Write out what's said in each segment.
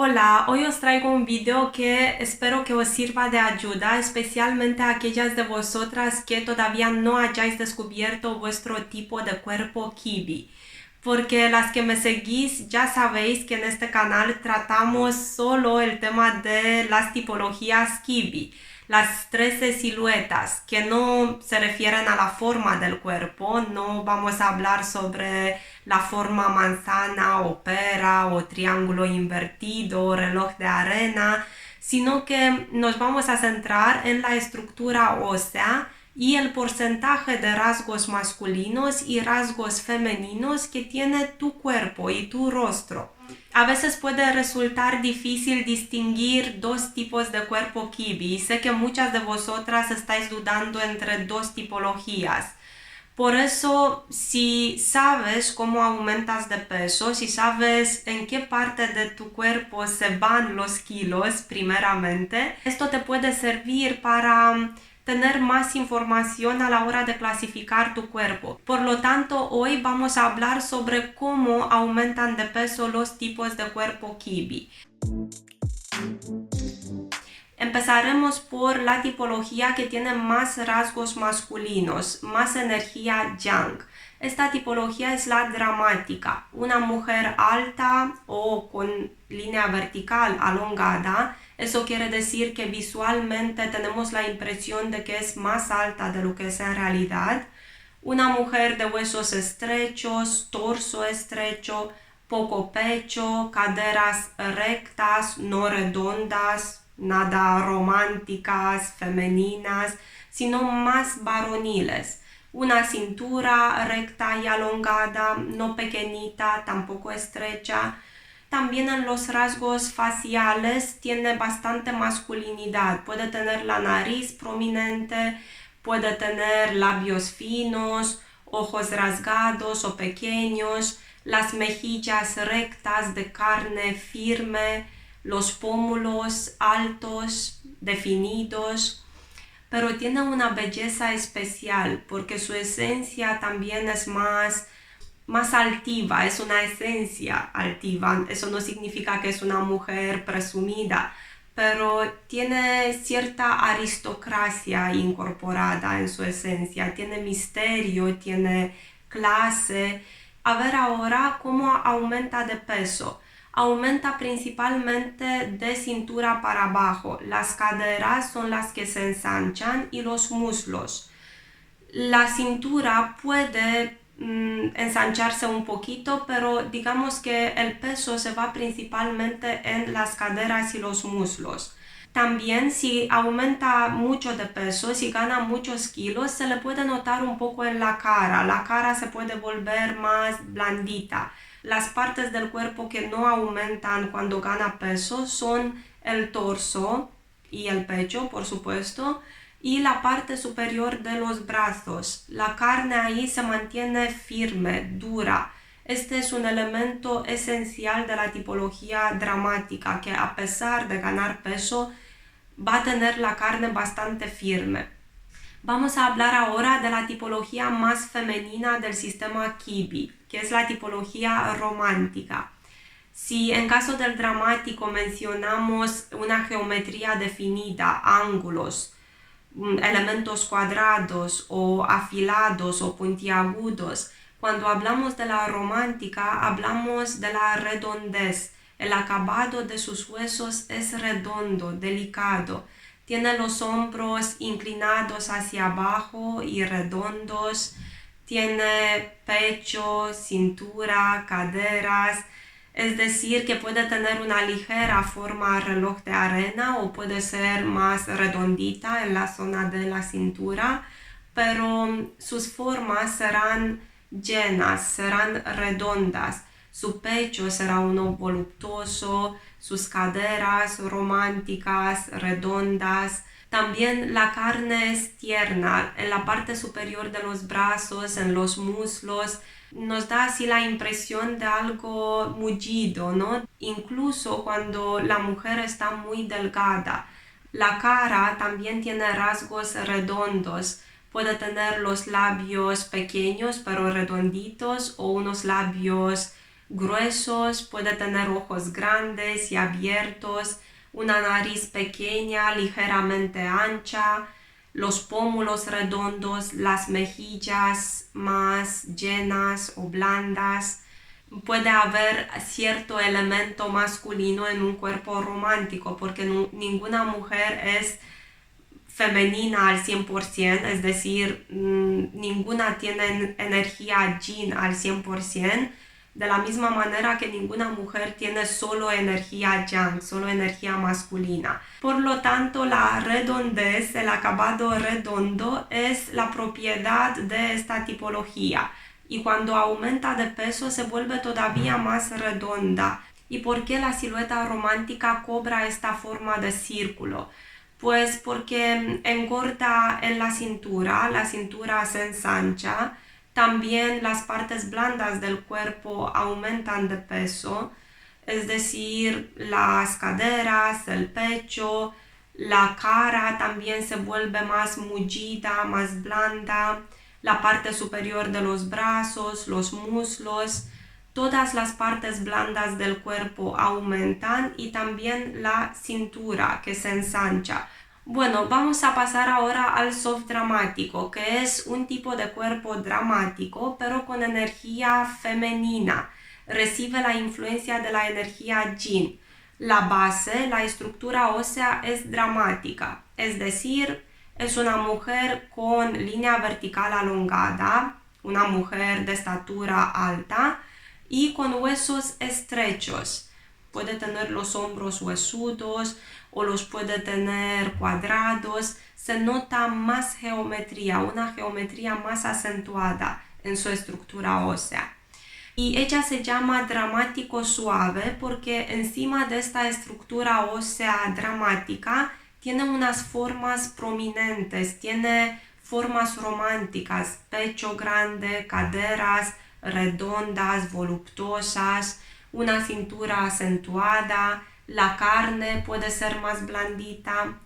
Hola, hoy os traigo un video que espero que os sirva de ayuda, especialmente a aquellas de vosotras que todavía no hayáis descubierto vuestro tipo de cuerpo Kibi. Porque las que me seguís ya sabéis que en este canal tratamos solo el tema de las tipologías Kibi, las 13 siluetas que no se refieren a la forma del cuerpo. No vamos a hablar sobre la forma manzana o pera o triángulo invertido o reloj de arena, sino que nos vamos a centrar en la estructura ósea y el porcentaje de rasgos masculinos y rasgos femeninos que tiene tu cuerpo y tu rostro. A veces puede resultar difícil distinguir dos tipos de cuerpo Kibi y sé que muchas de vosotras estáis dudando entre dos tipologías. Por eso, si sabes cómo aumentas de peso, si sabes en qué parte de tu cuerpo se van los kilos primeramente, esto te puede servir para tener más información a la hora de clasificar tu cuerpo. Por lo tanto, hoy vamos a hablar sobre cómo aumentan de peso los tipos de cuerpo Kibi. Empezaremos por la tipología que tiene más rasgos masculinos, más energía yang. Esta tipología es la dramática. Una mujer alta o con línea vertical alongada, eso quiere decir que visualmente tenemos la impresión de que es más alta de lo que es en realidad. Una mujer de huesos estrechos, torso estrecho, poco pecho, caderas rectas, no redondas, nada románticas, femeninas, sino más varoniles. Una cintura recta y alongada, no pequeñita, tampoco estrecha. También en los rasgos faciales tiene bastante masculinidad. Puede tener la nariz prominente, puede tener labios finos, ojos rasgados o pequeños, las mejillas rectas de carne firme, los pómulos altos, definidos, pero tiene una belleza especial porque su esencia también es más altiva, es una esencia altiva. Eso no significa que es una mujer presumida, pero tiene cierta aristocracia incorporada en su esencia, tiene misterio, tiene clase. A ver ahora cómo aumenta de peso. Aumenta principalmente de cintura para abajo. Las caderas son las que se ensanchan y los muslos. La cintura puede ensancharse un poquito, pero digamos que el peso se va principalmente en las caderas y los muslos. También si aumenta mucho de peso, si gana muchos kilos, se le puede notar un poco en la cara. La cara se puede volver más blandita. Las partes del cuerpo que no aumentan cuando gana peso son el torso y el pecho, por supuesto, y la parte superior de los brazos. La carne ahí se mantiene firme, dura. Este es un elemento esencial de la tipología dramática, que a pesar de ganar peso, va a tener la carne bastante firme. Vamos a hablar ahora de la tipología más femenina del sistema Kibi, que es la tipología romántica. Si en caso del dramático mencionamos una geometría definida, ángulos, elementos cuadrados o afilados o puntiagudos, cuando hablamos de la romántica hablamos de la redondez. El acabado de sus huesos es redondo, delicado. Tiene los hombros inclinados hacia abajo y redondos. Tiene pecho, cintura, caderas. Es decir, que puede tener una ligera forma reloj de arena o puede ser más redondita en la zona de la cintura, pero sus formas serán llenas, serán redondas. Su pecho será uno voluptuoso, sus caderas románticas, redondas. También la carne es tierna en la parte superior de los brazos, en los muslos. Nos da así la impresión de algo mullido, ¿no? Incluso cuando la mujer está muy delgada. La cara también tiene rasgos redondos. Puede tener los labios pequeños pero redonditos o unos labios gruesos, puede tener ojos grandes y abiertos, una nariz pequeña, ligeramente ancha, los pómulos redondos, las mejillas más llenas o blandas. Puede haber cierto elemento masculino en un cuerpo romántico, porque ninguna mujer es femenina al 100%, es decir, ninguna tiene energía yin al 100%, de la misma manera que ninguna mujer tiene solo energía yang, solo energía masculina. Por lo tanto, la redondez, el acabado redondo, es la propiedad de esta tipología. Y cuando aumenta de peso se vuelve todavía más redonda. ¿Y por qué la silueta romántica cobra esta forma de círculo? Pues porque engorda en la cintura se ensancha, también las partes blandas del cuerpo aumentan de peso, es decir, las caderas, el pecho, la cara también se vuelve más mullida, más blanda, la parte superior de los brazos, los muslos, todas las partes blandas del cuerpo aumentan y también la cintura que se ensancha. Bueno, vamos a pasar ahora al soft dramático, que es un tipo de cuerpo dramático, pero con energía femenina. Recibe la influencia de la energía yin. La base, la estructura ósea es dramática, es decir, es una mujer con línea vertical alongada, una mujer de estatura alta y con huesos estrechos. Puede tener los hombros huesudos o los puede tener cuadrados. Se nota más geometría, una geometría más acentuada en su estructura ósea. Y ella se llama dramático suave porque encima de esta estructura ósea dramática tiene unas formas prominentes, tiene formas románticas, pecho grande, caderas redondas, voluptuosas, una cintura acentuada, la carne puede ser más blandita.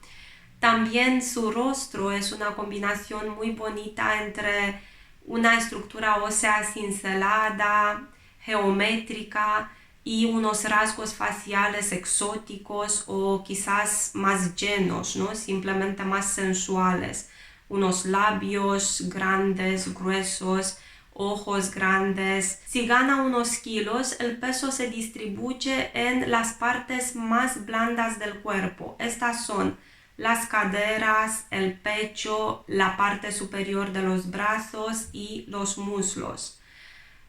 También su rostro es una combinación muy bonita entre una estructura ósea cincelada, geométrica y unos rasgos faciales exóticos o quizás más llenos, ¿no? Simplemente más sensuales. Unos labios grandes, gruesos, ojos grandes. Si gana unos kilos, el peso se distribuye en las partes más blandas del cuerpo. Estas son las caderas, el pecho, la parte superior de los brazos y los muslos.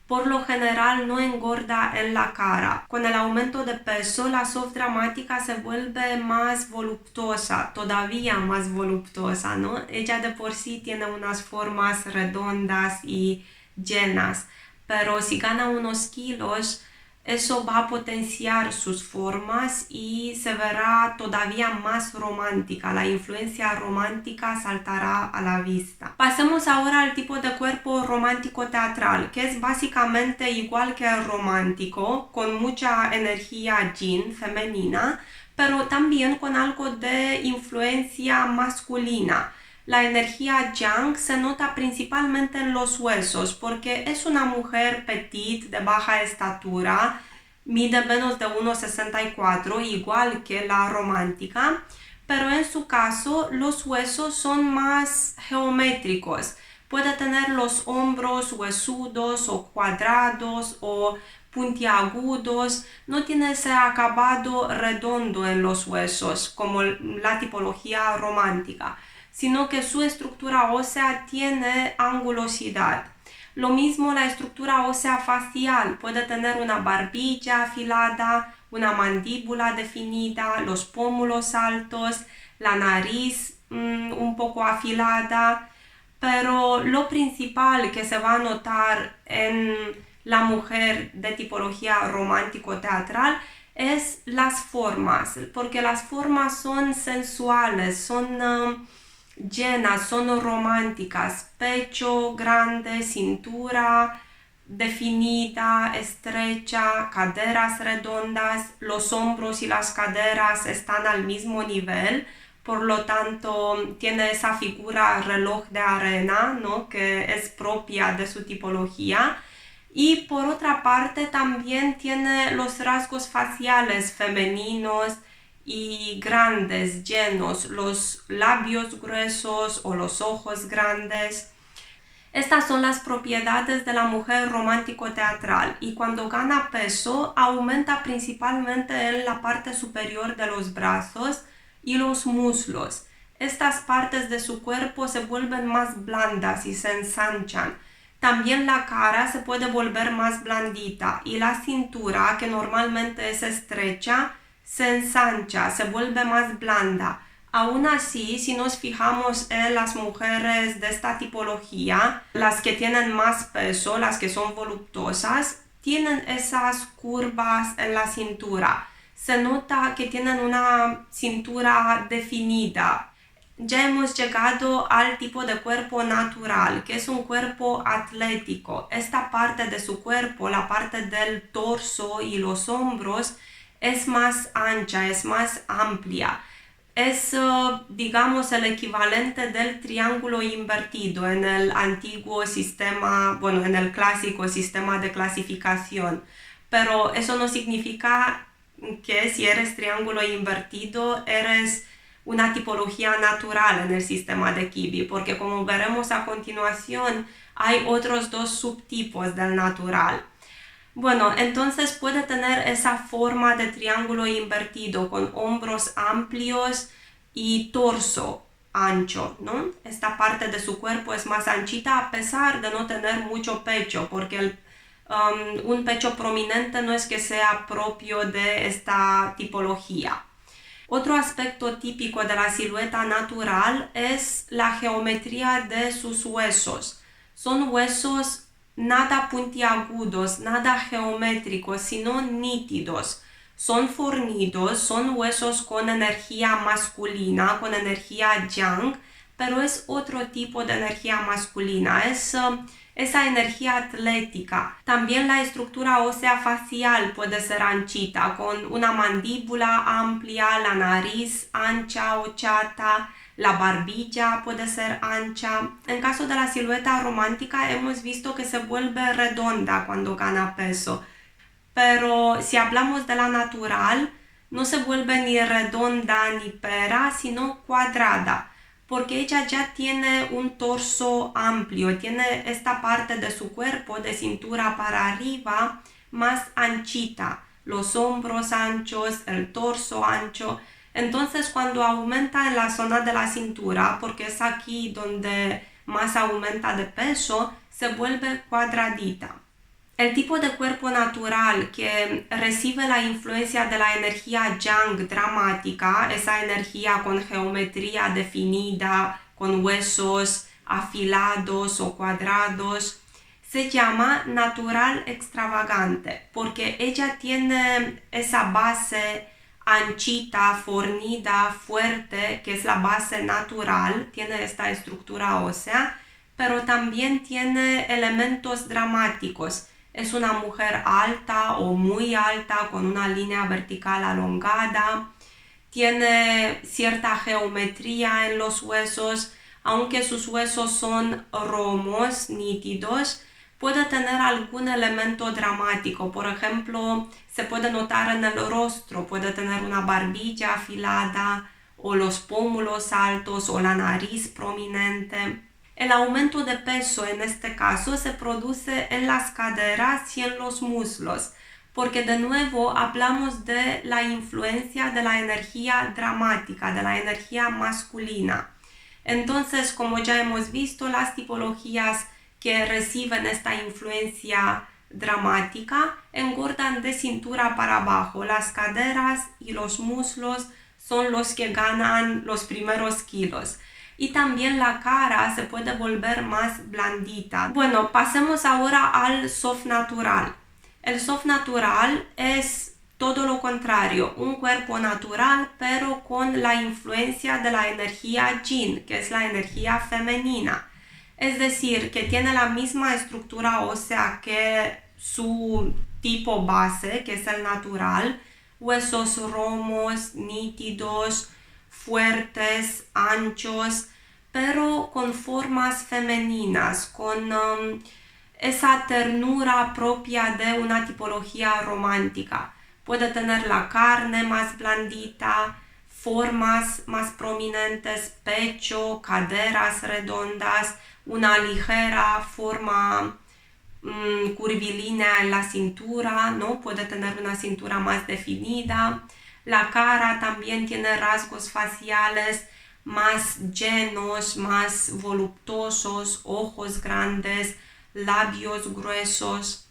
Por lo general no engorda en la cara. Con el aumento de peso, la soft dramática se vuelve más voluptuosa, todavía más voluptuosa, ¿no? Ella de por sí tiene unas formas redondas y llenas, pero si gana unos kilos, eso va a potenciar sus formas y se verá todavía más romántica. La influencia romántica saltará a la vista. Pasemos ahora al tipo de cuerpo romántico teatral, que es básicamente igual que el romántico, con mucha energía yin femenina, pero también con algo de influencia masculina. La energía yang se nota principalmente en los huesos porque es una mujer petite, de baja estatura, mide menos de 1,64, igual que la romántica, pero en su caso los huesos son más geométricos. Puede tener los hombros huesudos o cuadrados o puntiagudos, no tiene ese acabado redondo en los huesos como la tipología romántica, sino que su estructura ósea tiene angulosidad. Lo mismo la estructura ósea facial, puede tener una barbilla afilada, una mandíbula definida, los pómulos altos, la nariz un poco afilada, pero lo principal que se va a notar en la mujer de tipología romántico-teatral es las formas, porque las formas son sensuales, son llenas, son románticas, pecho grande, cintura definida, estrecha, caderas redondas, los hombros y las caderas están al mismo nivel, por lo tanto tiene esa figura reloj de arena, ¿no? Que es propia de su tipología. Y por otra parte también tiene los rasgos faciales femeninos y grandes, llenos, los labios gruesos o los ojos grandes. Estas son las propiedades de la mujer romántico-teatral y cuando gana peso aumenta principalmente en la parte superior de los brazos y los muslos. Estas partes de su cuerpo se vuelven más blandas y se ensanchan. También la cara se puede volver más blandita y la cintura, que normalmente es estrecha, se ensancha, se vuelve más blanda. Aún así, si nos fijamos en las mujeres de esta tipología, las que tienen más peso, las que son voluptuosas, tienen esas curvas en la cintura. Se nota que tienen una cintura definida. Ya hemos llegado al tipo de cuerpo natural, que es un cuerpo atlético. Esta parte de su cuerpo, la parte del torso y los hombros, es más ancha, es más amplia. Es, digamos, el equivalente del triángulo invertido en el antiguo sistema, bueno, en el clásico sistema de clasificación. Pero eso no significa que si eres triángulo invertido, eres una tipología natural en el sistema de Kibi, porque como veremos a continuación, hay otros dos subtipos del natural. Bueno, entonces puede tener esa forma de triángulo invertido con hombros amplios y torso ancho, ¿no? Esta parte de su cuerpo es más anchita a pesar de no tener mucho pecho, porque un pecho prominente no es que sea propio de esta tipología. Otro aspecto típico de la silueta natural es la geometría de sus huesos. Son huesos nada puntiagudos, nada geométricos, sino nítidos. Son fornidos, son huesos con energía masculina, con energía yang, pero es otro tipo de energía masculina, es esa energía atlética. También la estructura ósea facial puede ser anchita, con una mandíbula amplia, la nariz ancha o chata, la barbilla puede ser ancha. En caso de la silueta romántica hemos visto que se vuelve redonda cuando gana peso. Pero si hablamos de la natural, no se vuelve ni redonda ni pera, sino cuadrada, porque ella ya tiene un torso amplio, tiene esta parte de su cuerpo de cintura para arriba más anchita, los hombros anchos, el torso ancho. Entonces cuando aumenta en la zona de la cintura, porque es aquí donde más aumenta de peso, se vuelve cuadradita. El tipo de cuerpo natural que recibe la influencia de la energía yang dramática, esa energía con geometría definida, con huesos afilados o cuadrados, se llama natural extravagante porque ella tiene esa base anchita, fornida, fuerte, que es la base natural, tiene esta estructura ósea, pero también tiene elementos dramáticos. Es una mujer alta o muy alta con una línea vertical alongada. Tiene cierta geometría en los huesos, aunque sus huesos son romos, nítidos, puede tener algún elemento dramático. Por ejemplo, se puede notar en el rostro, puede tener una barbilla afilada o los pómulos altos o la nariz prominente. El aumento de peso en este caso se produce en las caderas y en los muslos, porque de nuevo hablamos de la influencia de la energía dramática, de la energía masculina. Entonces, como ya hemos visto, las tipologías que reciben esta influencia dramática engordan de cintura para abajo. Las caderas y los muslos son los que ganan los primeros kilos. Y también la cara se puede volver más blandita. Bueno, pasemos ahora al soft natural. El soft natural es todo lo contrario, un cuerpo natural pero con la influencia de la energía yin, que es la energía femenina. Es decir, que tiene la misma estructura ósea que su tipo base, que es el natural, huesos romos, nítidos, fuertes, anchos, pero con formas femeninas, con esa ternura propia de una tipología romántica. Puede tener la carne más blandita, formas más prominentes, pecho, caderas redondas, una ligera forma curvilínea en la cintura, ¿no? Puede tener una cintura más definida. La cara también tiene rasgos faciales más llenos, más voluptuosos, ojos grandes, labios gruesos.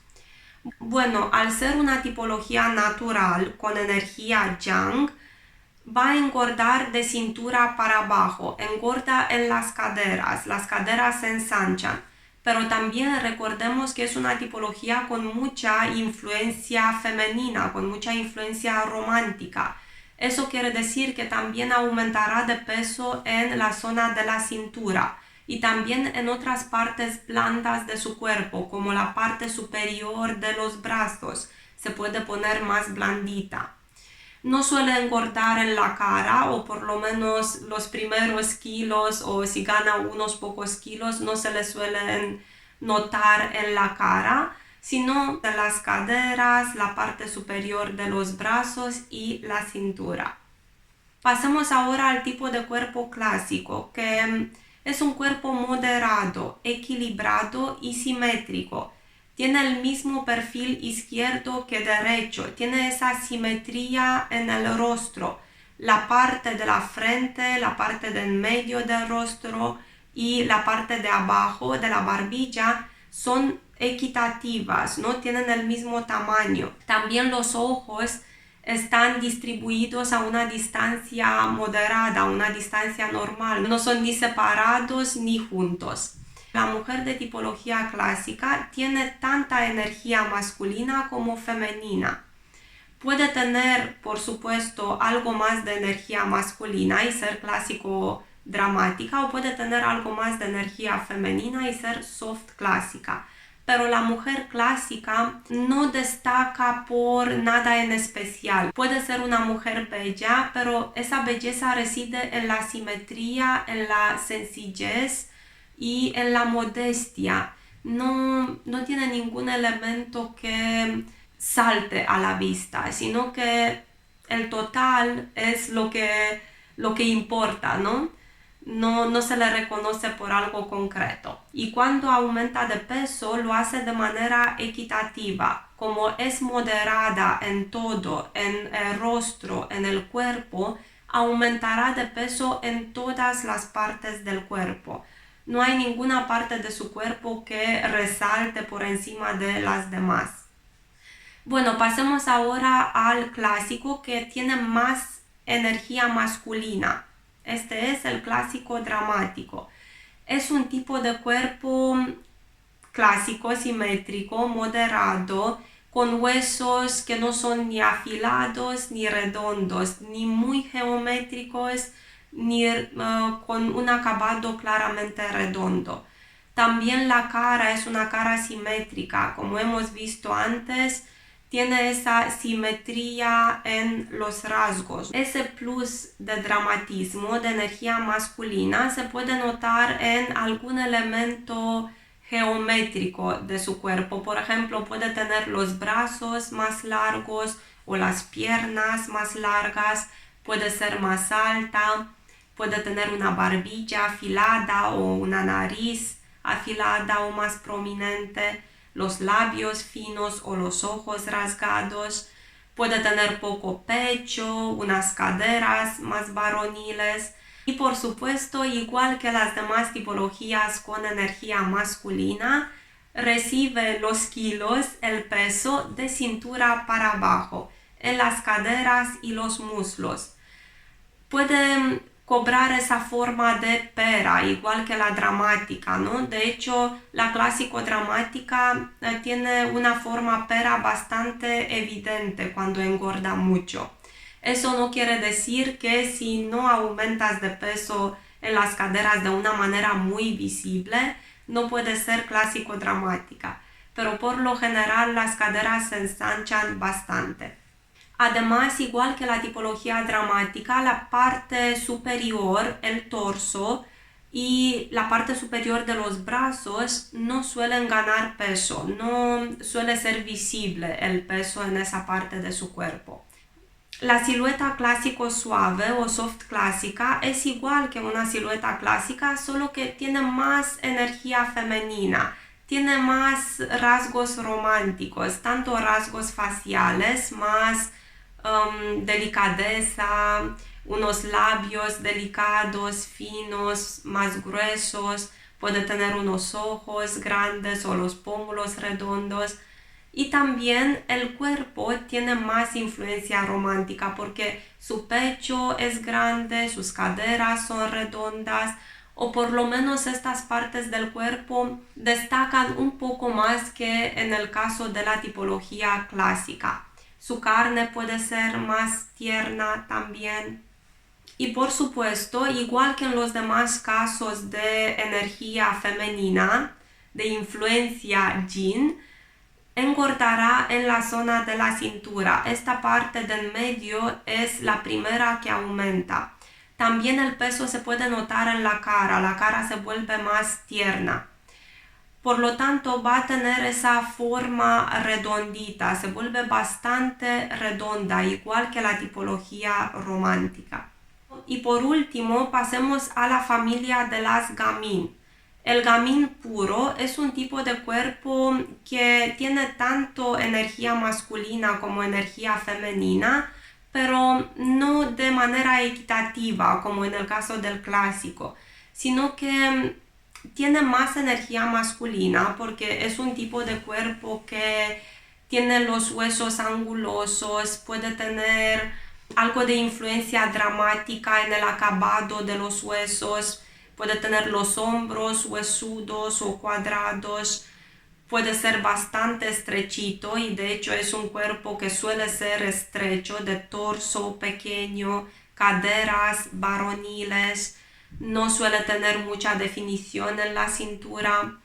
Bueno, al ser una tipología natural con energía yang, va a engordar de cintura para abajo, engorda en las caderas se ensanchan, pero también recordemos que es una tipología con mucha influencia femenina, con mucha influencia romántica. Eso quiere decir que también aumentará de peso en la zona de la cintura y también en otras partes blandas de su cuerpo, como la parte superior de los brazos, se puede poner más blandita. No suele engordar en la cara, o por lo menos los primeros kilos, o si gana unos pocos kilos, no se le suelen notar en la cara, sino en las caderas, la parte superior de los brazos y la cintura. Pasemos ahora al tipo de cuerpo clásico, que es un cuerpo moderado, equilibrado y simétrico. Tiene el mismo perfil izquierdo que derecho, tiene esa simetría en el rostro. La parte de la frente, la parte del medio del rostro y la parte de abajo de la barbilla son equitativas, no tienen el mismo tamaño. También los ojos están distribuidos a una distancia moderada, a una distancia normal, no son ni separados ni juntos. La mujer de tipología clásica tiene tanta energía masculina como femenina. Puede tener, por supuesto, algo más de energía masculina y ser clásico dramática, o puede tener algo más de energía femenina y ser soft clásica. Pero la mujer clásica no destaca por nada en especial. Puede ser una mujer bella, pero esa belleza reside en la simetría, en la sencillez y en la modestia. No tiene ningún elemento que salte a la vista, sino que el total es lo que importa, ¿no? No se le reconoce por algo concreto. Y cuando aumenta de peso, lo hace de manera equitativa. Como es moderada en todo, en el rostro, en el cuerpo, aumentará de peso en todas las partes del cuerpo. No hay ninguna parte de su cuerpo que resalte por encima de las demás. Bueno, pasemos ahora al clásico, que tiene más energía masculina. Este es el clásico dramático. Es un tipo de cuerpo clásico, simétrico, moderado, con huesos que no son ni afilados ni redondos, ni muy geométricos, ni con un acabado claramente redondo. También la cara es una cara simétrica, como hemos visto antes, tiene esa simetría en los rasgos. Ese plus de dramatismo, de energía masculina, se puede notar en algún elemento geométrico de su cuerpo. Por ejemplo, puede tener los brazos más largos o las piernas más largas, puede ser más alta, puede tener una barbilla afilada o una nariz afilada o más prominente, los labios finos o los ojos rasgados, puede tener poco pecho, unas caderas más varoniles y por supuesto, igual que las demás tipologías con energía masculina, recibe los kilos, el peso de cintura para abajo, en las caderas y los muslos. Puede cobrar esa forma de pera, igual que la dramática, ¿no? De hecho, la clásico dramática tiene una forma pera bastante evidente cuando engorda mucho. Eso no quiere decir que si no aumentas de peso en las caderas de una manera muy visible, no puede ser clásico dramática, pero por lo general las caderas se ensanchan bastante. Además, igual que la tipología dramática, la parte superior, el torso y la parte superior de los brazos no suelen ganar peso, no suele ser visible el peso en esa parte de su cuerpo. La silueta clásico suave o soft clásica es igual que una silueta clásica, solo que tiene más energía femenina, tiene más rasgos románticos, tanto rasgos faciales, más delicadeza, unos labios delicados, finos, más gruesos, puede tener unos ojos grandes o los pómulos redondos. Y también el cuerpo tiene más influencia romántica porque su pecho es grande, sus caderas son redondas, o por lo menos estas partes del cuerpo destacan un poco más que en el caso de la tipología clásica. Su carne puede ser más tierna también. Y por supuesto, igual que en los demás casos de energía femenina, de influencia yin, engordará en la zona de la cintura. Esta parte del medio es la primera que aumenta. También el peso se puede notar en la cara se vuelve más tierna. Por lo tanto, va a tener esa forma redondita, se vuelve bastante redonda, igual que la tipología romántica. Y por último, pasemos a la familia de las gamín. El gamín puro es un tipo de cuerpo que tiene tanto energía masculina como energía femenina, pero no de manera equitativa como en el caso del clásico, sino que tiene más energía masculina porque es un tipo de cuerpo que tiene los huesos angulosos, puede tener algo de influencia dramática en el acabado de los huesos, puede tener los hombros huesudos o cuadrados, puede ser bastante estrechito y de hecho es un cuerpo que suele ser estrecho, de torso pequeño, caderas varoniles, no suele tener mucha definición en la cintura,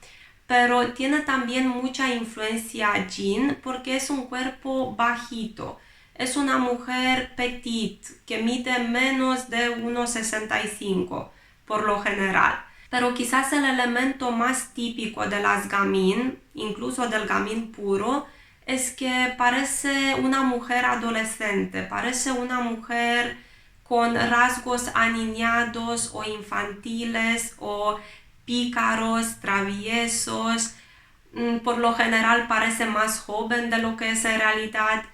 pero tiene también mucha influencia yin porque es un cuerpo bajito. Es una mujer petite que mide menos de 1,65 por lo general. Pero quizás el elemento más típico de las gamín, incluso del gamín puro, es que parece una mujer adolescente, parece una mujer con rasgos aniñados o infantiles o pícaros, traviesos. Por lo general parece más joven de lo que es en realidad.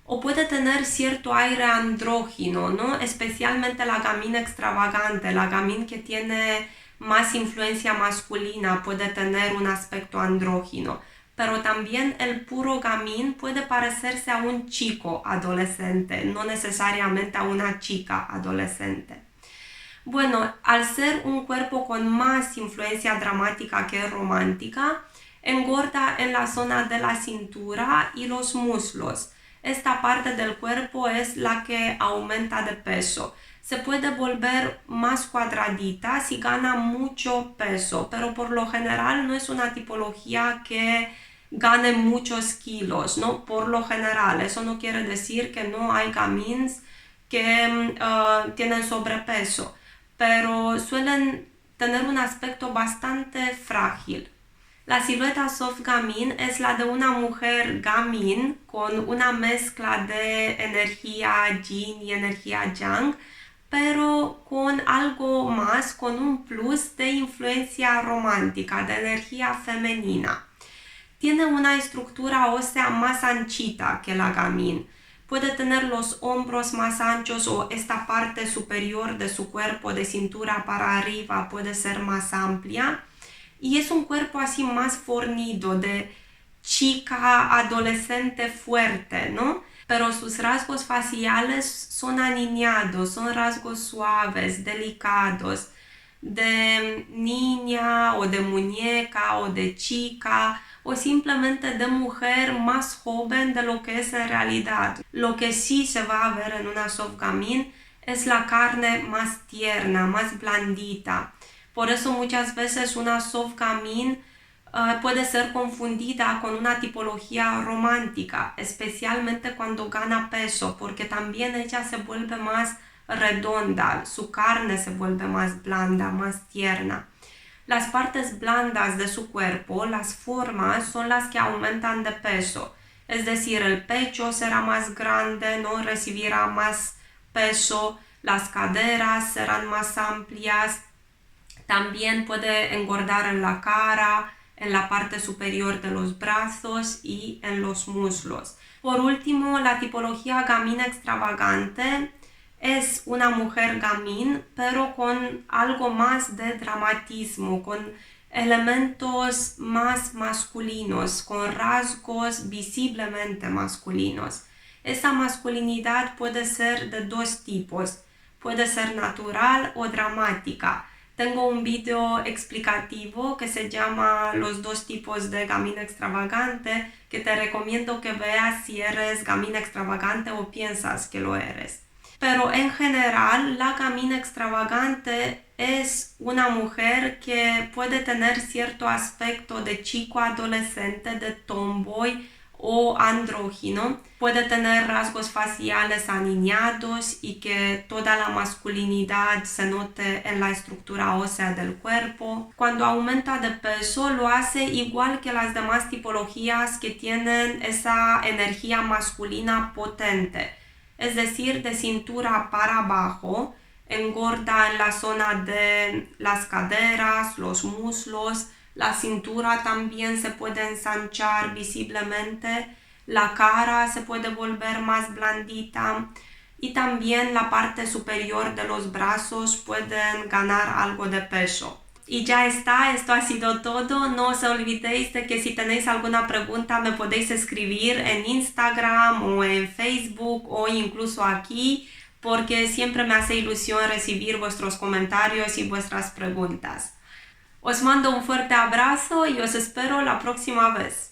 O puede tener cierto aire andrógino, ¿no? Especialmente la gamín extravagante, la gamín que tiene más influencia masculina puede tener un aspecto andrógino. Pero también el puro gamín puede parecerse a un chico adolescente, no necesariamente a una chica adolescente. Bueno, al ser un cuerpo con más influencia dramática que romántica, engorda en la zona de la cintura y los muslos. Esta parte del cuerpo es la que aumenta de peso. Se puede volver más cuadradita si gana mucho peso, pero por lo general no es una tipología que gane muchos kilos, ¿no? Por lo general, eso no quiere decir que no hay gamins que tienen sobrepeso, pero suelen tener un aspecto bastante frágil. La silueta soft gamín es la de una mujer gamín con una mezcla de energía yin y energía yang, pero con algo más, con un plus de influencia romántica, de energía femenina. Tiene una estructura ósea más anchita que la gamín. Puede tener los hombros más anchos o esta parte superior de su cuerpo, de cintura para arriba, puede ser más amplia. Y es un cuerpo así más fornido, de chica adolescente fuerte, ¿no? Pero sus rasgos faciales son aniñados, son rasgos suaves, delicados, de niña o de muñeca o de chica o simplemente de mujer más joven de lo que es en realidad. Lo que sí se va a ver en una soft gamín es la carne más tierna, más blandita. Por eso muchas veces una soft gamín puede ser confundida con una tipología romántica, especialmente cuando gana peso, porque también ella se vuelve más redonda, su carne se vuelve más blanda, más tierna. Las partes blandas de su cuerpo, las formas, son las que aumentan de peso. Es decir, el pecho será más grande, no recibirá más peso, las caderas serán más amplias, también puede engordar en la cara, en la parte superior de los brazos y en los muslos. Por último, la tipología gamín extravagante es una mujer gamín, pero con algo más de dramatismo, con elementos más masculinos, con rasgos visiblemente masculinos. Esa masculinidad puede ser de dos tipos, puede ser natural o dramática. Tengo un video explicativo que se llama Los dos tipos de gamín extravagante, que te recomiendo que veas si eres gamín extravagante o piensas que lo eres. Pero en general, la gamín extravagante es una mujer que puede tener cierto aspecto de chico adolescente, de tomboy o andrógino. Puede tener rasgos faciales aniñados y que toda la masculinidad se note en la estructura ósea del cuerpo. Cuando aumenta de peso lo hace igual que las demás tipologías que tienen esa energía masculina potente. Es decir, de cintura para abajo, engorda en la zona de las caderas, los muslos, la cintura también se puede ensanchar visiblemente, la cara se puede volver más blandita y también la parte superior de los brazos pueden ganar algo de peso. Y ya está, esto ha sido todo. No os olvidéis de que si tenéis alguna pregunta me podéis escribir en Instagram o en Facebook o incluso aquí, porque siempre me hace ilusión recibir vuestros comentarios y vuestras preguntas. Os mando un fuerte abrazo y os espero la próxima vez.